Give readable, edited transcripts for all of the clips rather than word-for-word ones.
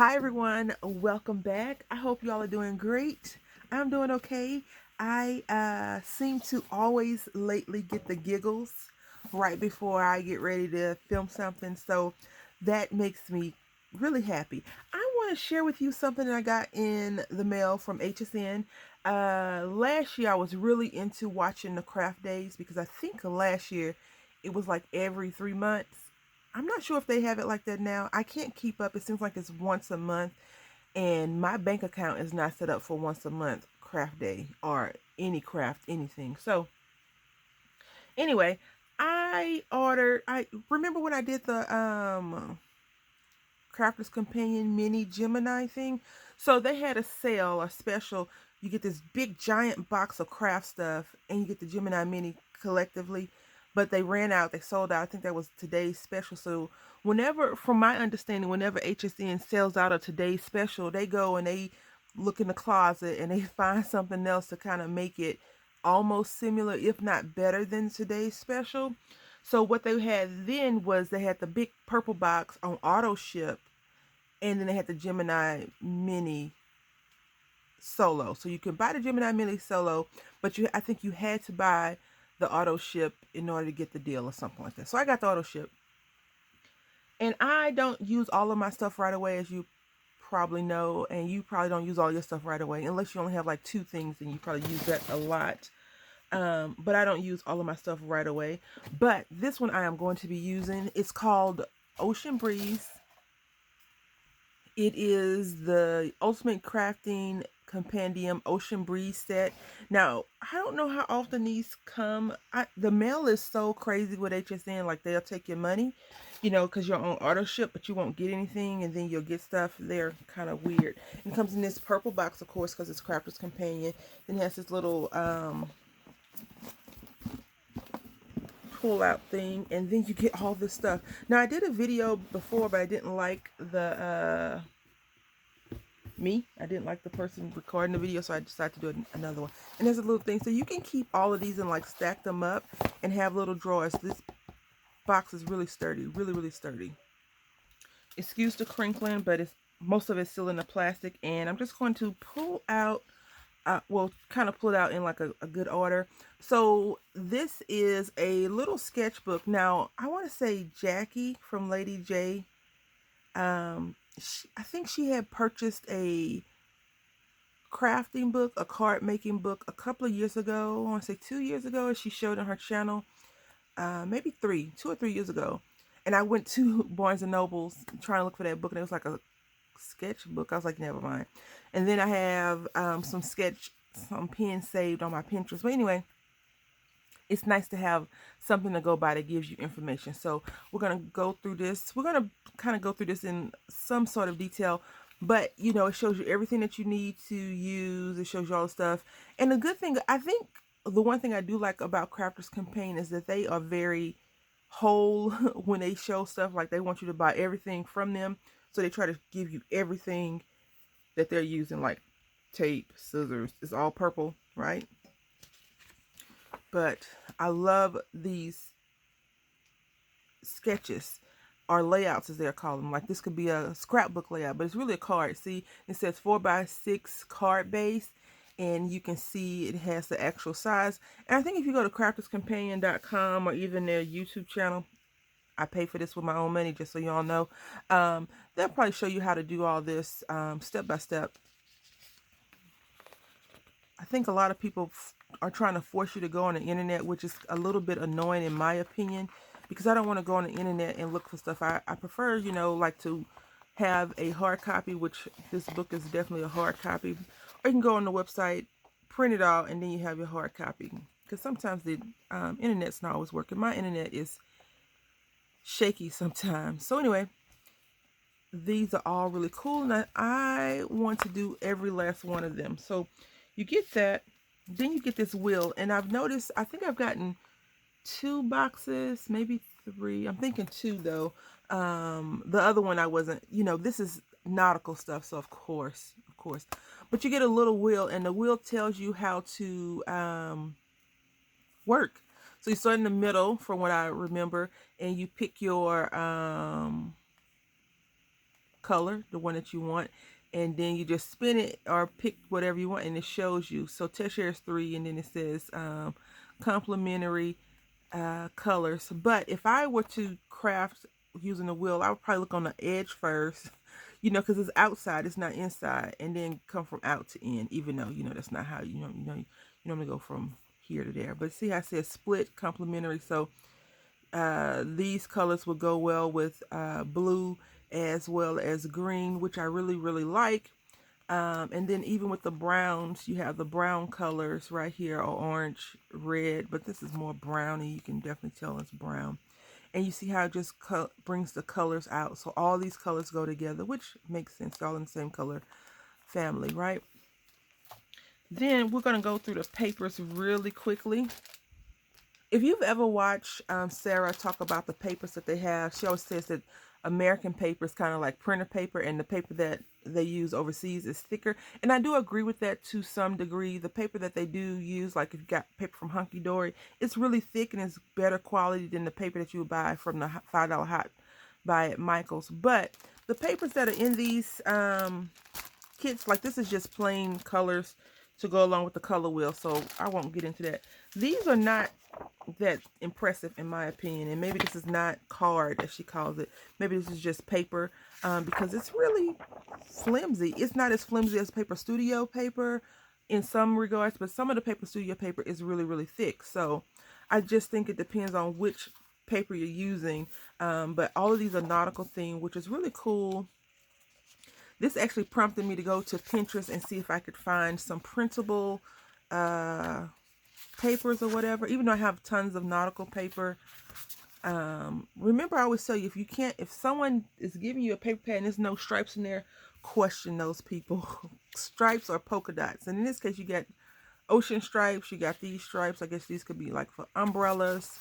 Hi everyone, welcome back. I hope y'all are doing great. I'm doing okay. I seem to always lately get the giggles right before I get ready to film something, so that makes me really happy. I want to share with you something that I got in the mail from HSN. Last year I was really into watching the craft days because I think last year it was like every 3 months. I'm not sure if they have it like that now. I can't keep up. It seems like it's once a month, and my bank account is not set up for once a month craft day or any craft anything. So anyway, I remember when I did the Crafter's Companion mini Gemini thing. So they had a sale, a special. You get this big giant box of craft stuff and you get the Gemini mini collectively. But they ran out, they sold out. I think that was today's special. So whenever, from my understanding, whenever HSN sells out a today's special, they go and they look in the closet and they find something else to kind of make it almost similar, if not better than today's special. So what they had then was they had the big purple box on auto ship, and then they had the Gemini Mini Solo. So you can buy the Gemini Mini Solo, but I think you had to buy the auto ship in order to get the deal or something like that. So I got the auto ship, and I don't use all of my stuff right away, as you probably know, and you probably don't use all your stuff right away unless you only have like 2 things, and you probably use that a lot. But I don't use all of my stuff right away. But this one I am going to be using. It's called Ocean Breeze. It is the Ultimate Crafting Compendium Ocean Breeze set. Now, I don't know how often these come. The mail is so crazy with HSN. Like, they'll take your money, because you're on auto ship, but you won't get anything, and then you'll get stuff. They're kind of weird. It comes in this purple box, of course, because it's Crafter's Companion. Then it has this little pull out thing, and then you get all this stuff. Now, I did a video before, but I didn't like the I didn't like the person recording the video, so I decided to do another one. And there's a little thing, so you can keep all of these and like stack them up and have little drawers. This box is really sturdy, really sturdy. Excuse the crinkling, but most of it's still in the plastic. And I'm just going to pull out, kind of pull it out in like a good order. So this is a little sketchbook. Now, I want to say Jackie from Lady J, I think she had purchased a crafting book, a card making book a couple of years ago. I want to say 2 years ago. She showed on her channel, maybe 2 or 3 years ago. And I went to Barnes and Nobles trying to look for that book, and it was like a sketchbook. I was like, never mind. And then I have some pens saved on my Pinterest. But anyway, it's nice to have something to go by that gives you information. So we're going to go through this. We're going to kind of go through this in some sort of detail, but it shows you everything that you need to use. It shows you all the stuff. And the good thing, I think the one thing I do like about Crafter's Campaign is that they are very whole when they show stuff. Like, they want you to buy everything from them. So they try to give you everything that they're using, like tape, scissors. It's all purple, right? But I love these sketches, or layouts as they're called them. Like, this could be a scrapbook layout, but it's really a card. See, it says 4x6 card base, and you can see it has the actual size. And I think if you go to crafterscompanion.com or even their YouTube channel, I pay for this with my own money, just so y'all know, they'll probably show you how to do all this step by step. I think a lot of people are trying to force you to go on the internet, which is a little bit annoying in my opinion, because I don't want to go on the internet and look for stuff. I prefer, like to have a hard copy, which this book is definitely a hard copy. Or you can go on the website, print it out, and then you have your hard copy. Because sometimes the internet's not always working. My internet is shaky sometimes. So anyway, these are all really cool, and I want to do every last one of them. So you get that, then you get this wheel, and I've noticed, I think I've gotten 2 boxes, maybe 3. I'm thinking 2 though. The other one I wasn't, this is nautical stuff, so of course. But you get a little wheel, and the wheel tells you how to work. So you start in the middle, from what I remember, and you pick your color, the one that you want, and then you just spin it or pick whatever you want and it shows you. So test shares 3, and then it says complementary colors. But if I were to craft using the wheel, I would probably look on the edge first, you know, because it's outside, it's not inside, and then come from out to in, even though, you know, that's not how, you normally go from here to there. But see how it says split complementary. So these colors will go well with blue as well as green, which I really, really like. And then even with the browns, you have the brown colors right here, or orange, red, but this is more browny. You can definitely tell it's brown. And you see how it just brings the colors out. So all these colors go together, which makes sense. They're all in the same color family, right? Then we're going to go through the papers really quickly. If you've ever watched Sarah talk about the papers that they have, she always says that American paper is kind of like printer paper, and the paper that they use overseas is thicker. And I do agree with that to some degree. The paper that they do use, like if you got paper from Hunky Dory, it's really thick and it's better quality than the paper that you would buy from the $5 Hot Buy at Michael's. But the papers that are in these kits, like this is just plain colors to go along with the color wheel, so I won't get into that. These are not that impressive in my opinion, and maybe this is not card as she calls it. Maybe this is just paper, because it's really flimsy. It's not as flimsy as Paper Studio paper in some regards, but some of the Paper Studio paper is really, really thick. So I just think it depends on which paper you're using. But all of these are nautical themed, which is really cool. This actually prompted me to go to Pinterest and see if I could find some printable papers or whatever, even though I have tons of nautical paper. Remember, I always tell you, if someone is giving you a paper pad and there's no stripes in there, question those people. Stripes or polka dots. And in this case, you got ocean stripes, you got these stripes. I guess these could be like for umbrellas,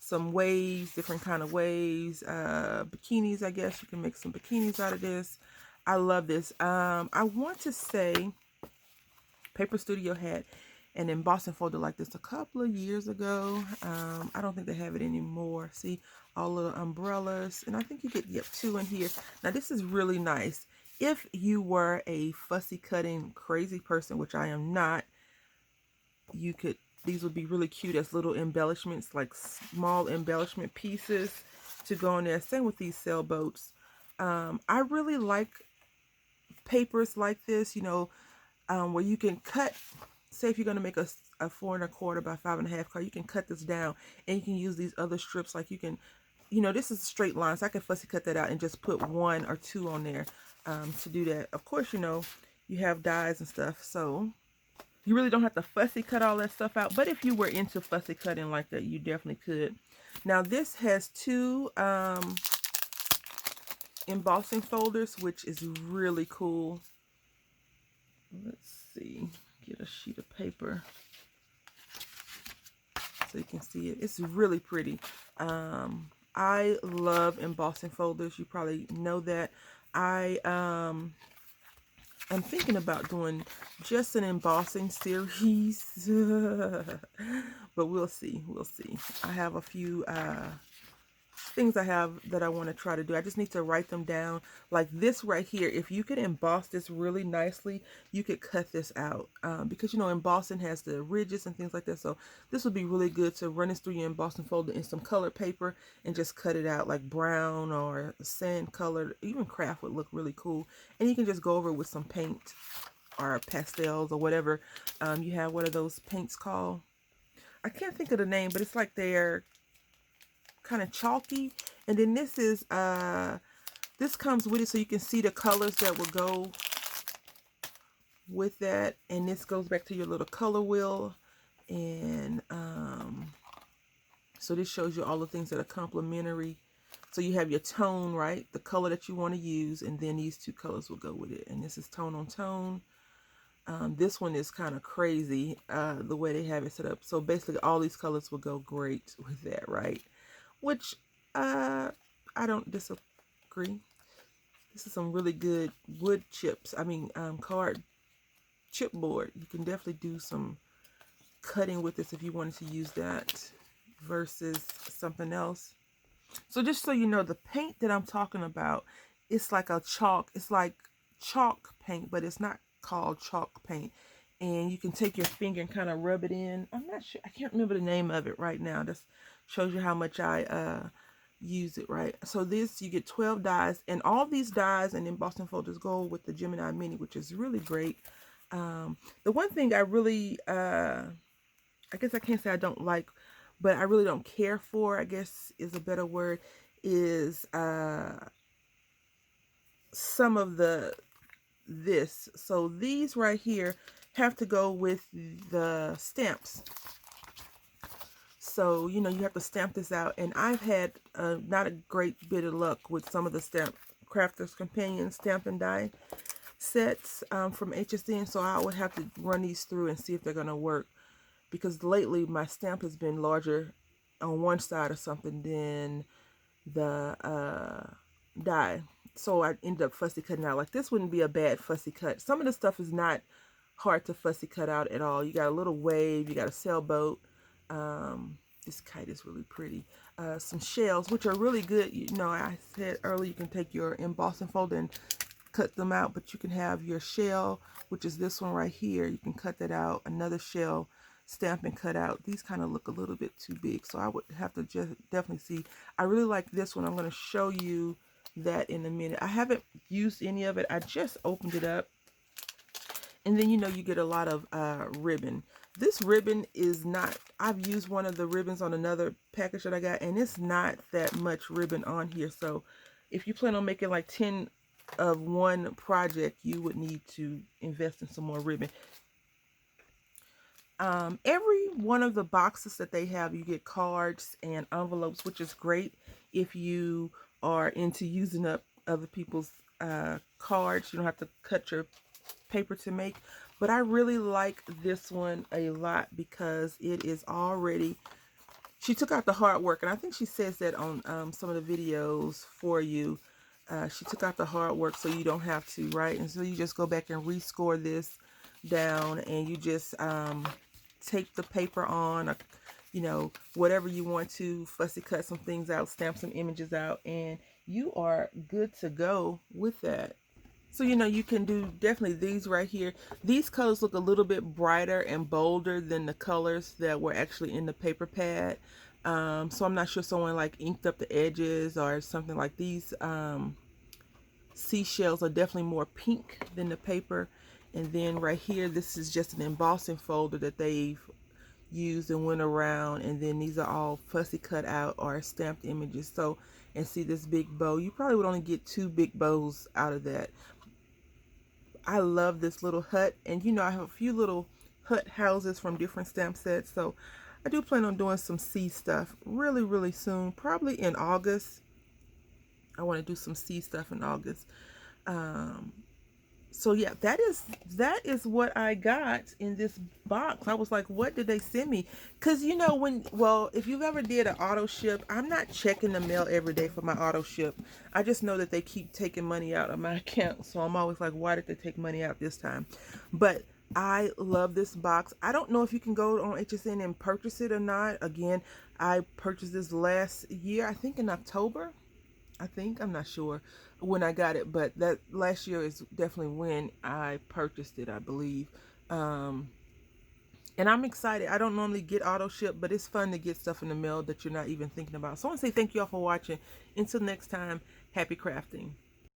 some waves, different kind of waves, bikinis. I guess you can make some bikinis out of this. I love this. I want to say Paper Studio had an embossing folder like this a couple of years ago. I don't think they have it anymore. See, all of the umbrellas, and I think you get 2 in here. Now this is really nice. If you were a fussy cutting crazy person, which I am not, these would be really cute as little embellishments, like small embellishment pieces to go in there. Same with these sailboats. I really like papers like this, you know, where you can cut. Say if you're going to make a 4 1/4 by 5 1/2 card, you can cut this down and you can use these other strips. Like you can, you know, this is straight lines. So I can fussy cut that out and just put 1 or 2 on there to do that. Of course, you know, you have dies and stuff, so you really don't have to fussy cut all that stuff out. But if you were into fussy cutting like that, you definitely could. Now this has 2 embossing folders, which is really cool. Let's see, get a sheet of paper so you can see it. It's really pretty. I love embossing folders. You probably know that. I'm thinking about doing just an embossing series, but we'll see. We'll see. I have a few things I have that I want to try to do. I just need to write them down. Like this right here, if you could emboss this really nicely, you could cut this out, because you know embossing has the ridges and things like that. So this would be really good to run this through your embossing folder in some colored paper and just cut it out like brown or sand colored. Even craft would look really cool, and you can just go over with some paint or pastels or whatever you have. What are those paints called? I can't think of the name, but it's like they're kind of chalky. And then this is this comes with it, so you can see the colors that will go with that. And this goes back to your little color wheel, and so this shows you all the things that are complementary. So you have your tone, right, the color that you want to use, and then these 2 colors will go with it. And this is tone on tone. This one is kind of crazy, the way they have it set up. So basically all these colors will go great with that, right? Which I don't disagree. This is some really good wood chips. I mean, card chipboard. You can definitely do some cutting with this if you wanted to use that versus something else. So just so you know, the paint that I'm talking about it's like a chalk. It's like chalk paint, but it's not called chalk paint. And you can take your finger and kind of rub it in. I'm not sure. I can't remember the name of it right now. That shows you how much I use it, right? So this, you get 12 dies, and all these dies and embossing folders go with the Gemini Mini, which is really great. The one thing I really, I guess I can't say I don't like, but I really don't care for, I guess is a better word, is some of this. So these right here have to go with the stamps. So, you know, you have to stamp this out. And I've had not a great bit of luck with some of the stamp Crafter's Companion stamp and die sets from HSN. So I would have to run these through and see if they're going to work. Because lately my stamp has been larger on one side or something than the die. So I ended up fussy cutting out. Like, this wouldn't be a bad fussy cut. Some of the stuff is not hard to fussy cut out at all. You got a little wave, you got a sailboat. This kite is really pretty. Some shells, which are really good. You know, I said earlier you can take your embossing folder and cut them out, but you can have your shell, which is this one right here. You can cut that out. Another shell, stamp and cut out. These kind of look a little bit too big, so I would have to just definitely see. I really like this one. I'm going to show you that in a minute. I haven't used any of it. I just opened it up. And then, you know, you get a lot of ribbon. This ribbon is not, I've used one of the ribbons on another package that I got, and it's not that much ribbon on here. So if you plan on making like 10 of one project, you would need to invest in some more ribbon. Every one of the boxes that they have, you get cards and envelopes, which is great if you are into using up other people's cards. You don't have to cut your paper to make. But I really like this one a lot because it is already, she took out the hard work, and I think she says that on some of the videos for you. She took out the hard work so you don't have to, right? And so you just go back and rescore this down, and you just take the paper on, or, you know, whatever you want to, fussy cut some things out, stamp some images out, and you are good to go with that. So, you know, you can do definitely these right here. These colors look a little bit brighter and bolder than the colors that were actually in the paper pad. So I'm not sure someone like inked up the edges or something. Like these seashells are definitely more pink than the paper. And then right here, this is just an embossing folder that they've used and went around. And then these are all fussy cut out or stamped images. So, and see this big bow. You probably would only get 2 big bows out of that. I love this little hut, and you know, I have a few little hut houses from different stamp sets, so I do plan on doing some sea stuff really soon, probably in August. I want to do some sea stuff in August. So yeah, that is what I got in this box. I was like, what did they send me? Because, you know, if you've ever did an auto ship, I'm not checking the mail every day for my auto ship. I just know that they keep taking money out of my account. So I'm always like, why did they take money out this time? But I love this box. I don't know if you can go on HSN and purchase it or not. Again, I purchased this last year, I think in October. I'm not sure when I got it, but that last year is definitely when I purchased it, I believe. And I'm excited. I don't normally get auto ship, but it's fun to get stuff in the mail that you're not even thinking about. So I want to say thank you all for watching. Until next time, happy crafting.